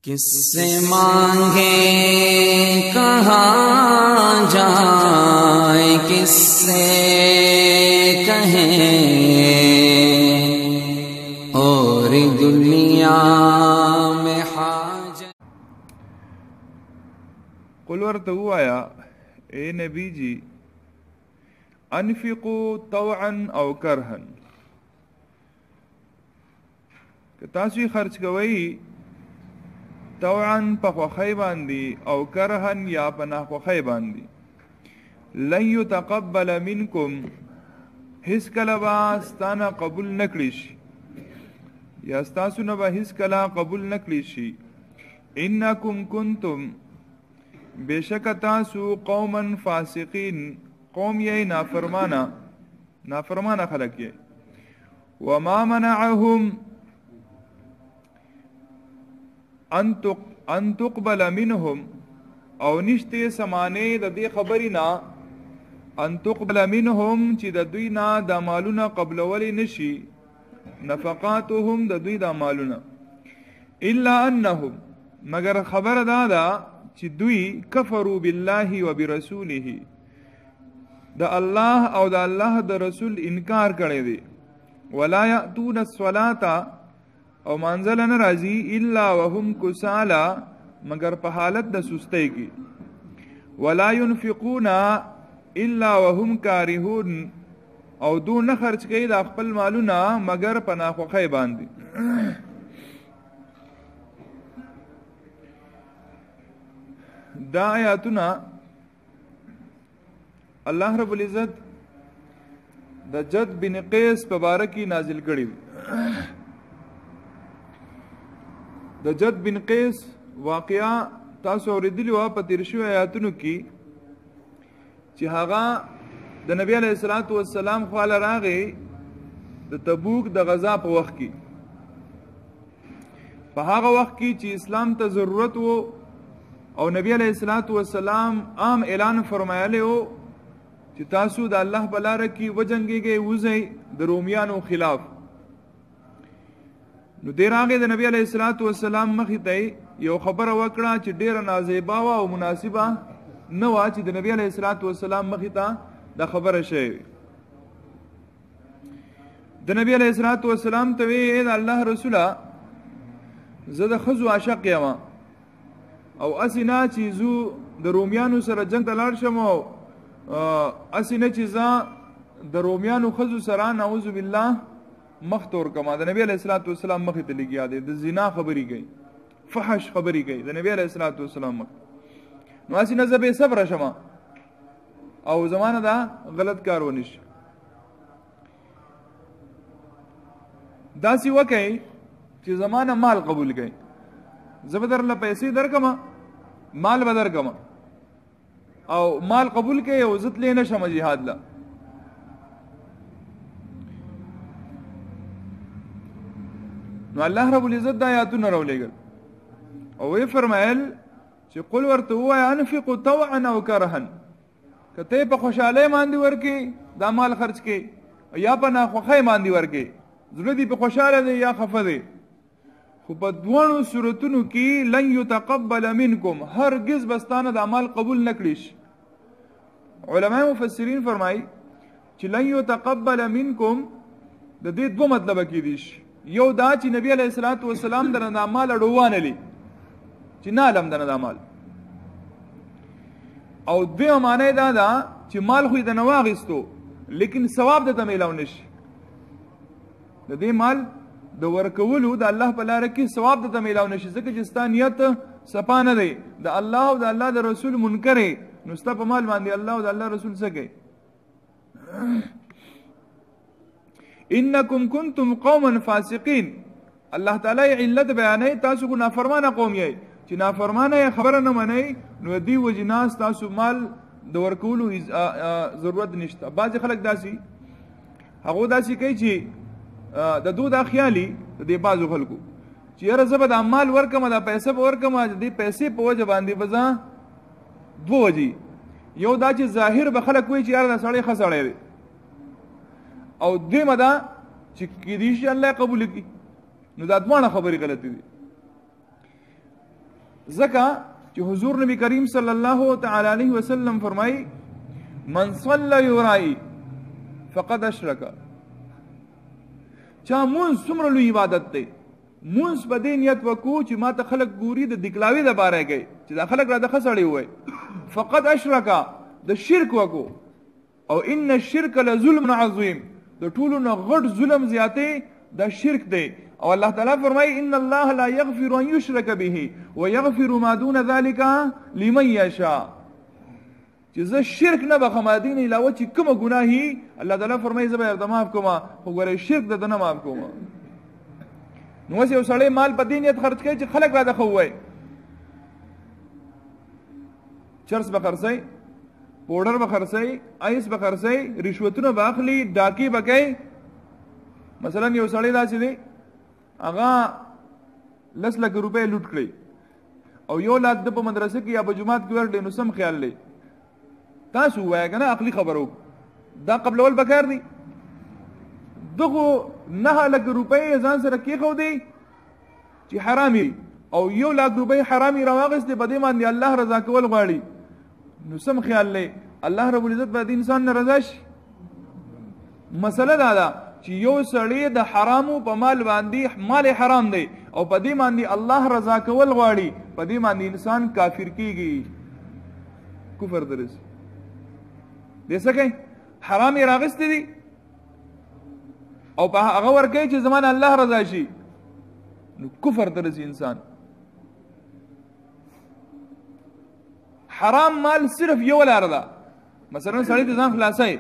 किससे मांगे कहाँ जाए, किससे कहें और दुनिया में हाजत। कुल वर्त हुआ ए नबी जी, अनफिकू तौअन औ करहन, कि तासु खर्च कवई तौअन पे ख्वाही बांदी औ करहन या पना ख्वाही बांदी। लन युतक़ब्बल मिनकुम, हिस कलबा स्ताना कबूल नकलिशी या स्तासु नबा हिस कला कबूल नकलिशी। इन्नकुम कुंतुम, बेशक तासु कौमन फासिकीन, कौम ये नाफरमाना खलक ये। वमा मनअहुम अन तुक़बल मिनहुम, औ निश्ते समाने ददे खबरिना अन तुक़बल मिनहुम ची ददुइना दा मालुना कबल वली नशी, नफकातुहुम ददुइ दा मालुना, इल्ला अन्नहुम मगर खबर दादा ची दुई कफरू बिल्लाहि व बिरसूलिहि, दा अल्लाह और दा अल्लाह दा रसूल इनकार करे दे। वला यातून अस्सलाता, और मांजल न राजी, इल्ला वहुम कुसाला मगर पहालत द सुस्ते की। वला युनफिकूना इल्ला वहुम कारिहून, और दो न खर्च कई दा खपल मालूना मगर पना ख्वाही बांदी। दा आयातुना अल्लाह रब्बुल इज़्ज़त द जद बिन क़ैस पबारकी नाजिल करी। द जद बिन क़ैस वाक़या तासु औरिदिली वा पतिरशु आयातुनु की, ची हागा द नबी अलैहिस्सलातु वस्सलाम ख्वाला रागे द तबूक द गज़ा पे वक्त की, पे हागा वक्त की ची इस्लाम ता ज़रूरत वो, और नबी अलैहिस्सलातु वस्सलाम आम ऐलान फरमायाले हो कि तासु द अल्लाह बला रखी वजंगे गए उज़े द रोमियानो खिलाफ। नु देर आगे द नबी अलैहिस्सलातु वस्सलाम मखी तई यो खबर वकड़ा ची डेर नाज़ेबा वा मुनासिबा न वा ची द नबी अलैहिस्सलातु वस्सलाम मखी ता द खबर शे। द नबी अलैहिस्सलातु वस्सलाम तवे ए द अल्लाह रसूला ज़द खज़ु आशक यमा, और असिना चीजू द रोमियानु सर जंग तलार शमो, असिना चीजा द रोमियानु खज़ु सरा नाउज़ु बिल्लाह मख्तोर कमा। द नबी अलैहिस्सलातु वस्सलाम मखी तली गया दे, द जिना खबरी गई, फहश खबरी गई द नबी अलैहिस्सलातु वस्सलाम मखी। नो असिना ज़बे सब्र शमा, और ज़माना दा गलत कारो निश दासी वकई कि ज़माना माल कबूल गई, जबदर ला पैसे दर कमा, माल बदर कमा, और माल कबूल के उज़त लेना शमा जिहाद ला। नो अल्लाह रब्बुल इज़्ज़त दा आयातु न रवलेगल, और वे फरमायल कि कुल वर्त हुआ अनफिकु तौअन औ करहन, कते पे खुशाले मांदी वर्के दा माल खर्च के, या पना ख्वाही मांदी वर्के, ज़रूरी पे खुशाले दे या खफा दे। खुपद्वानु सूरतुनु की लन युतक़ब्बल मिनकुम, हरगिज़ बस्ताना दा अमाल कबूल नकलिश। उलमाए मुफस्सिरीन फरमाई कि लन युतक़ब्बल मिनकुम द दे दो मतलब की दिश, यो दा ची नबी अलैहिस्सलातु वस्सलाम दना दा अमाल अडोवान ली ची ना अलम दना दा अमाल, और दे माने दादा ची माल खुई दना वागिस्तो लेकिन सवाब दता मिलावनिश। द दे माल द वर्कवलु द अल्लाह पला रखी सवाब दता मिलाव नशी, ज़के जिस्ता नियत सपा न दे द अल्लाह व द अल्लाह द रसूल मुनकरे नुस्ता पमाल बांधी अल्लाह व द अल्लाह रसूल सके। इन्नकुम कुंतुम कौमन फासिकीन, अल्लाह ताला ये इल्लत बयान है तासु को नाफरमाना कौम ये, ची नाफरमाना ये खबर न मने नु दी वजनास तासु माल द वर्कवलु जरूरत निश्ता। बाज़ खलक दासी हगो दासी कई ची द दो दा ख्याली दे बाजू खलकू ची यार जब दा माल वर्कमा दा पैसे वर्कमा दे पैसे पे वजह बांधी बजा दो वजी, यो दा ची जाहिर बखलक कोई ची यार दा साड़े खसाड़े दे, और दे मदा ची की दीश अल्लाह कबूल की, नु दा द्वाना खबरी गलती दी। ځکه چې حضور نبی کریم صلی الله تعالی علیه وسلم فرمایي من صلى يرائي فقد اشرك. چا مونږ څومره لوی عبادت دی، مونږ په دې نیت وکړو چې ما ته خلک ګوري د دکلاوي دپاره کوي چې دا خلک راته ښه سړی ووایي، فقد اشرک د شرک وکړو. او ان الشرک لظلم عظیم، د ټولو نه غټ ظلم زیاتې دا شرک دی. او الله تعالی فرمایي ان الله لا یغفر ان یشرک به ویغفر ما دون ذلك لمن یشاء. چې زه شرک نه بخم دین علاوه چې کومه ګناهي الله تعالی فرمایي زه به درته معاف کوم، خو ګوره شرک درته نه معاف کوم. نو اوس یو سړی مال په دې نیت خرج کوي چې خلک راته ښه ووایي، چرس به خرڅوي، پوډر به خرڅوي، آیس به خرڅوي، رشوتونه به اخلي، ډاکې به کوي. مثلا یو سړی داسې دی هغه 10 لک روپۍ لوټ کړي او 1 لاک د په مدرسه کې یا په جومات کې ورکړي، نو سم خیال دی. تاسو ووایه که نه عقلي خبرو دا قبلول پکار دی. دغو 9 لک روپۍ ځان سره کېښودې چې حرامي او 1 لاک روپۍ حرامي راواغېستې، په دې باندې الله رضا کول غواړي، نو سم خیال دی الله رب العزت به د انسان نه رضا شي. مسله دا ده چې یو سړی د حرامو په مال باندې مال حرام دی او په دې باندې الله رضا کول غواړي، په دې باندې انسان کافر کیږي، کفر درس دې څه کوي، حرام یې راغستې دي او په هغه ورکوي چې زمان الله رضا شي، نو کفر درسي انسان. حرام مال صرف یو لار ده. مثلا سړی د ځان خلاصوي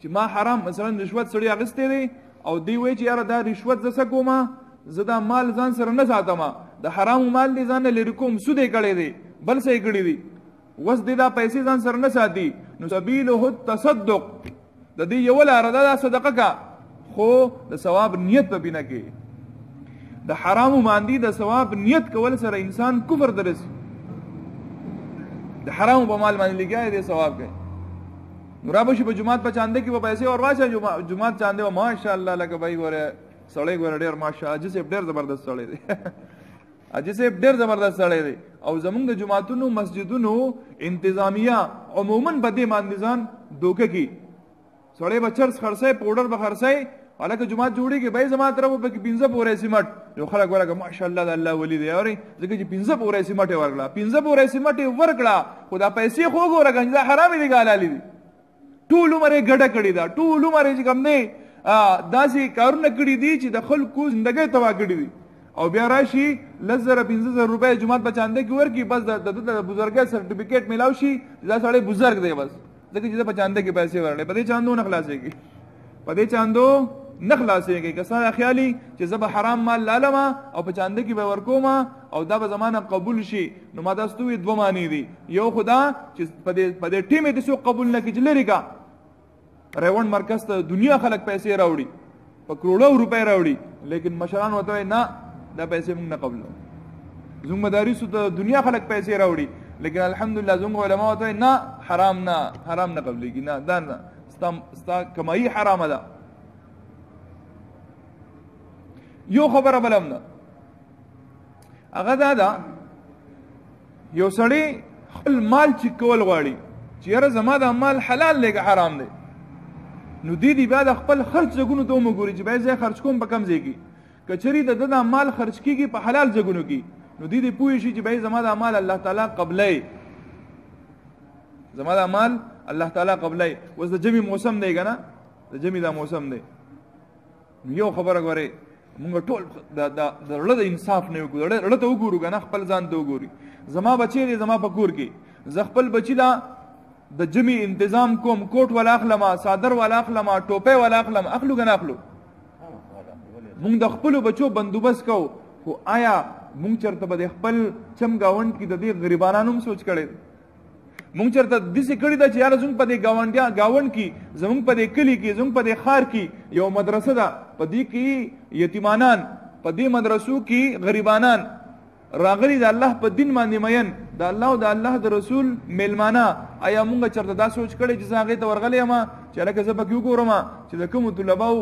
چې ما حرام مثلا رشوت سړی اخیستی دی او دی وایي چې یاره دا رشوت زه څه کومه، زه دا مال ځان سره نه ساتم، د حرامو مال دی ځان نه لرې کوم، سود یې کړی دی، بل څه یې کړي دي، اوس دی دا پیسې ځان سره نه ساتي، نو سبیله التصدق د دې یوه لاره ده، دا صدقه کا، خو د ثواب نیت په بنا کې. د حرامو باندې د ثواب نیت کول سره انسان کفر درسي، د حرامو په مال باندې لګیا دی ثواب کوي. نو را بشي په جماعت په چانده کې به پیسې ور واچوي، جماعت چانده به ماشاءالله لکه بھائی ګوره سړی ګوره ډېر ماشاء حاجي صاحب ډېر زبردست سړی دی حاجي صاحب ډېر زبردست سړی دی. او زمونږ د جماعتونو مسجدونو انتظامیه عموما په دې باندې ځان دوکه کی، سړی به چرس خرڅوي، پوډر به خرڅوي، حالکه جماعت جوړېږي بھائی زما طرف به پکې 15 پورې سیمټ، یو خلک ورکړه ماشاءالله د الله ولی دی اوري ځکه چې 15 پورې سیمټ یې ورکړه، 15 پورې سیمټ یې ورکړه، خو دا پیسې خو ګوره کنه دا حرامې دي که حلالې دي، ټول عمر یې ګډه کړې ده، ټول عمر یې چې کوم دی داسې کارونه کړي دي چې د خلکو زندګۍ تباه کړي دي. او بیا راشي 10,000-15,000 روپۍ جومات په چانده کې ورکړي، بس د بزرګۍ سرټیفیکیټ میلاو شي دا سړی بزرګ دی، بس ځکه چې په چانده کې پیسې ورکړي، په دې چاندو نه خلاصېږي، په دې چاندو نه خلاصېږي. که ستا خیالي چې زه به حرام مال لالم او په چانده کې به ورکوم او دا به زمانه قبول شي، نو ما تاسو ته وایي 2 معنی دي. یو خدا چې په دې ټیم یې داسې قبول نه کړي چې لرې کا ریوند مرکز ته دنیا خلک پیسې راوړي، په کروڑو روپۍ راوړي، لیکن مشران ورته وایي نه دا پیسې موږ نه قبلوو. زموږ مدارسو ته دنیا خلک پیسې راوړي، لیکن الحمدلله زموږ علما ورته وایي نه حرام نه قبلېږي، نه دا نه ستا کمایي حرامه ده. یو خبره بل هم ده، هغه دا ده یو سړی خپل مال چیک کول غواړي چې یاره زما دا مال حلال دی که حرام دی، نو دی بیا د خپل خرچ ځایونو ته وګوري چې باید زه خرچ کوم په کم ځای کې، که چېرې د ده دا مال خرچ کېږي په حلال ځایونو کې، نو دی پوه شي چې باید زما دا مال الله تعالی قبلی، زما دا مال الله تعالی قبلی. اوس د جمعې موسم دی که نه، د جمعې دا موسم دی، نو یو خبره ګورئ مونږ ټول د زړه د انصاف نه وکړو، زړه ته وګورو که نه، خپل ځان ته وګوري. زما بچی دی زما په کور کې، زه خپل بچي لا د جمعې انتظام کوم، کوټ والا اخلم، صادر والا اخلم، ټوپۍ والا اخلم، اخلو که نه اخلو؟ مونږ د خپلو بچو بندوبست کوو، خو آیا مونږ چېرته به د خپل چم ګاونډ کې د دې غریبانانو هم سوچ کړی دی؟ مونږ چېرته داسې کړي ده چې یاره زموږ په دې ګاونډ کې، زموږ په دې کلي کې، زموږ په دې ښار کې یو مدرسه ده، په دې کې یتیمانان، په دې مدرسو کې غریبانان راغلي د الله په دین باندې مین، د الله او د الله د رسول میلمانه، آیا مونږ چېرته دا سوچ کړی چې زه هغې ته ورغلی یم چې هلکه زه پکې وګورم چې د کومو طلباو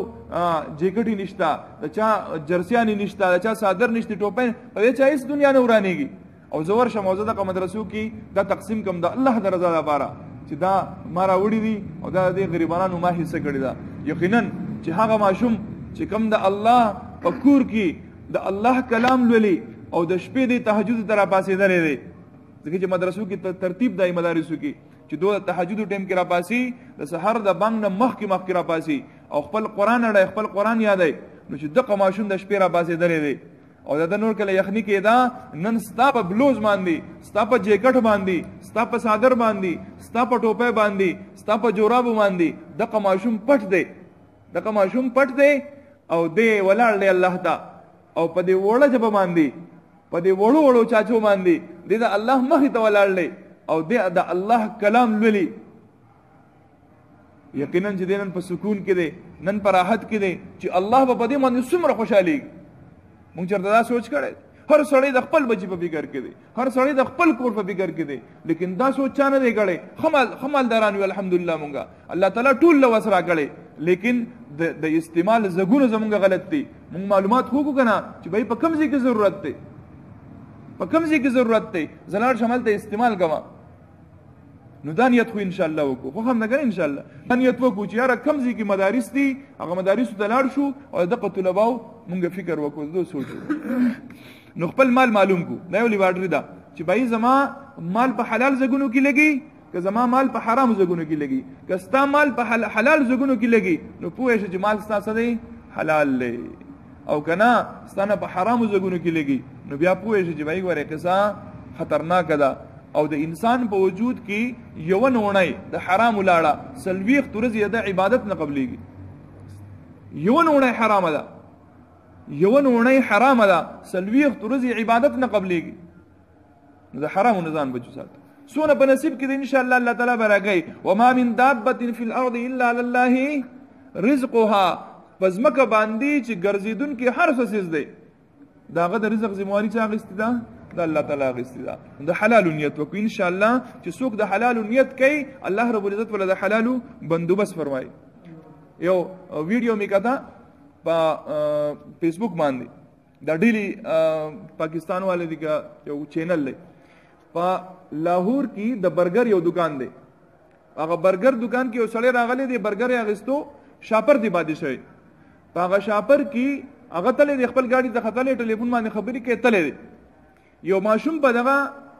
جیکټې نشته، د چا جرسیانې نشته، د چا صادر نشته، ټوپۍ، په دې چا هېڅ دنیا نه ورانېږي. او زور شموزه د مدرسو کې دا تقسیم کوم د الله د رضا لپاره چې دا ما راوړي دي او دا د غریبانو ما حصہ کړی دا. یقینا چې هغه ماشوم چې کوم د الله په کور کې د الله کلام لولي او د شپې د تهجد تر پاسېدلې دی، ځکه چې مدرسو کې ترتیب دی مدارسو کې چې دوه تهجد ټیم کې را پاسي، د سحر د بانګ نه مخکې را پاسي او خپل قرآن اړه خپل قرآن یادای، نو چې دغه ماشوم د شپې را پاسېدلې دی او دا نور کله یخني کې دا نن ستا په بلوز باندې، ستا په جیکټ باندې، ستا په صادر باندې، ستا په ټوپۍ باندې، ستا په جوراب باندې دغه ماشوم پټ دی، دغه ماشوم پټ دی او دی ولاړ دی الله ته او په دې وړه جبه باندې، په دې وړو وړو چاچو باندې دی د الله مخې ته ولاړ دی او دی د الله کلام لولي. یقینا چې نن په سکون کې دی، نن په راحت کې دی چې الله په دې باندې څومره خوشحالي. مونږ چرته دا سوچ کړی هر سړی د خپل بچی په فکر کې دی، هر سړی د خپل کور په فکر کې دی، لیکن دا سوچ چا نه دی کړی. خمالداران وي الحمدلله مونږه الله تعالی ټول له وس راکړی، لیکن د استعمال زګونه زمونږ غلط دي. مونږ معلومات خو کو کنه چې بھائی په کوم ځای کې ضرورت دی، په کوم ځای کې ضرورت دی، زلال شمال ته استعمال کما. نو دا نیت خو ان شاء الله وکړو، خو هم نه ان شاء الله دا نیت وکړو چې یاره کوم ځای کې مدارس دي هغه مدارسو ته لاړ شو او دغه طلباو مونږ فکر وکړو دوه سوچو نو خپل مال معلوم کو. دا یو لیواډری دا چې بھائی زما مال په حلال زګونو کې لګي که زما مال په حرام زګونو کې لګي، که ستا مال په حلال زګونو کې لګي نو پوه شې چې مال ستا څه دی حلال دی، او کنه ستانه په حرام زګونو کې لګي نو بیا پوه شې چې بھائی ګوره قصه خطرناک ده. او د انسان په وجود کې یو نونای د حرام لاړه سلويخ ترزي د عبادت نه قبليږي، یو نونای حرام ده، یو نونای حرام ده سلويخ ترزي عبادت نه قبليږي. نو د حرام نزان بچو سات سونه په نصیب کې ان شاء الله الله تعالی برګي. وما من دابه في الارض الا لله رزقها، پزمکه باندې چې ګرځیدون کې هر څه سيز دی داغه د رزق ذمہواری چا غستی دا د الله تعالی غستی دا. د حلال نیت وکړو ان شاء الله چې څوک د حلال نیت کوي الله رب العزت ول د حلال بندوبست فرمایي. یو ویډیو میکاته په فیسبوک باندې د ډیلی پاکستان والے دی یو چینل دی په لاهور کې د برګر یو دکان دی، هغه برګر دکان کې یو سړی راغلی دی برګر یې اغستو شاپر دی باندې شوی، په هغه شاپر کې هغه تللی دی خپل ګاډي ته خطلې ټلیفون باندې خبرې کوي تللی دی. یو ماشوم په دغه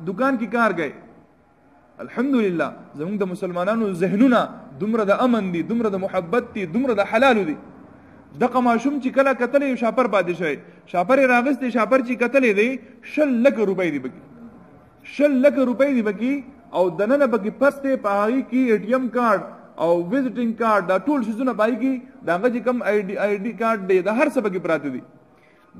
دکان کې کار کوي. الحمدلله زموږ د مسلمانانو ذهنونه دومره د امن دي، دومره د محبت دي، دومره د حلال دي. دغه ماشوم چې کله کتلې یو شاپر باندې شوی، شاپر یې راغستې، شاپر چې کتلې دی 100 لک روپۍ دی بکی، 100 لک روپۍ دی بکی او دننه بکی پسته پای کې اے ټی ایم کارت او وزټینګ کارت دا ټول شیزونه پای کې داغه چې کم آی ډی کارت دی دا هر څه بکی پراته دي.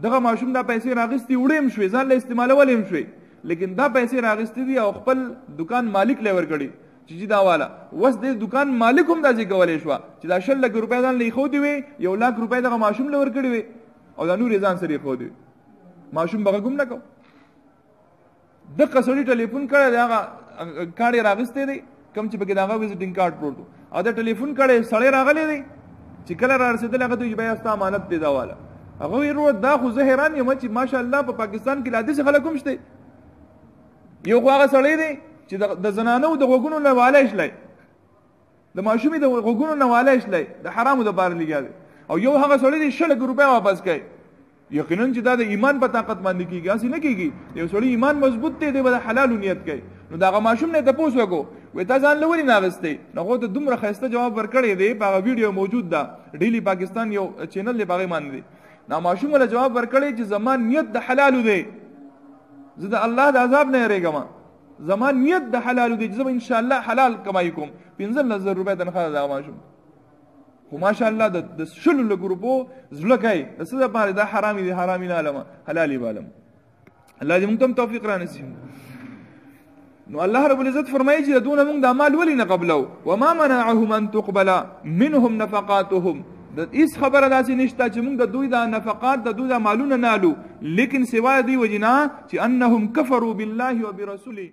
دغه ماشوم دا پیسې راغستې وړم شوې ځان له استعمالولم شوې، لیکن دا پیسې راغستې دي او خپل دکان مالک لور کړي چې دا والا وس د دکان مالک هم دا ځای کولې شو چې دا 100 لک روپۍ ځان لیکو دی وي 1 لک روپۍ دغه ماشوم لور کړي وي او دا نور ځان سره خو دی ماشوم بغه کوم نه کو. د قصړی ټلیفون کړه دا کارت راغستې دی کم چې بګی داغه وزټینګ کارت پروت او دا ټلیفون کړه سړی راغلی دی چې کله را رسیدل هغه ته بیا استا امانت دی دا والا هغه ورو دا خو زه حیران یم چې ماشاءالله په پاکستان کې لادي څخه خلک هم شته. یو خو هغه سړی دی چې د زنانو د غوګونو نه والای شلای، د ماشومې د غوګونو نه والای شلای، د حرامو د بار لګیا او یو هغه سړی دی 100 روپۍ واپس کوي. یقینا چې دا د ایمان په طاقت باندې کیږي، اسی نه کیږي. یو سړی ایمان مضبوط دی د حلال نیت کوي. نو دا ماشوم نه تاسو وکړو وې تا ځان لوري ناغستې نو غو ته دومره خسته جواب ورکړی دی په ویډیو موجود ده ډیلی پاکستان یو چینل دی باغې باندې دا ماشوم له جواب ورکړی چې زمان نیت د حلال دی، زه د الله د عذاب نه یریږم، زمان نیت د حلال دی، زه ان شاء الله حلال کمای کوم 15000 روپۍ تنخواه دا ماشوم خو ماشاءالله د شلو له ګروپو زړه کوي د څه لپاره دا حرامي دي حرامي نه علم حلالي بالم. الله دې موږ ته توفیق را نصیب. نو الله رب العزت فرمایي چې دونه موږ د اعمال ولې نه قبلو وما منعهم ان تقبل منهم نفقاتهم د هیڅ خبره داسې نشته چې موږ د دوی د نفقات د دوی د مالونه نالو، لیکن سوا دی وجنا چې انهم کفروا بالله وبرسوله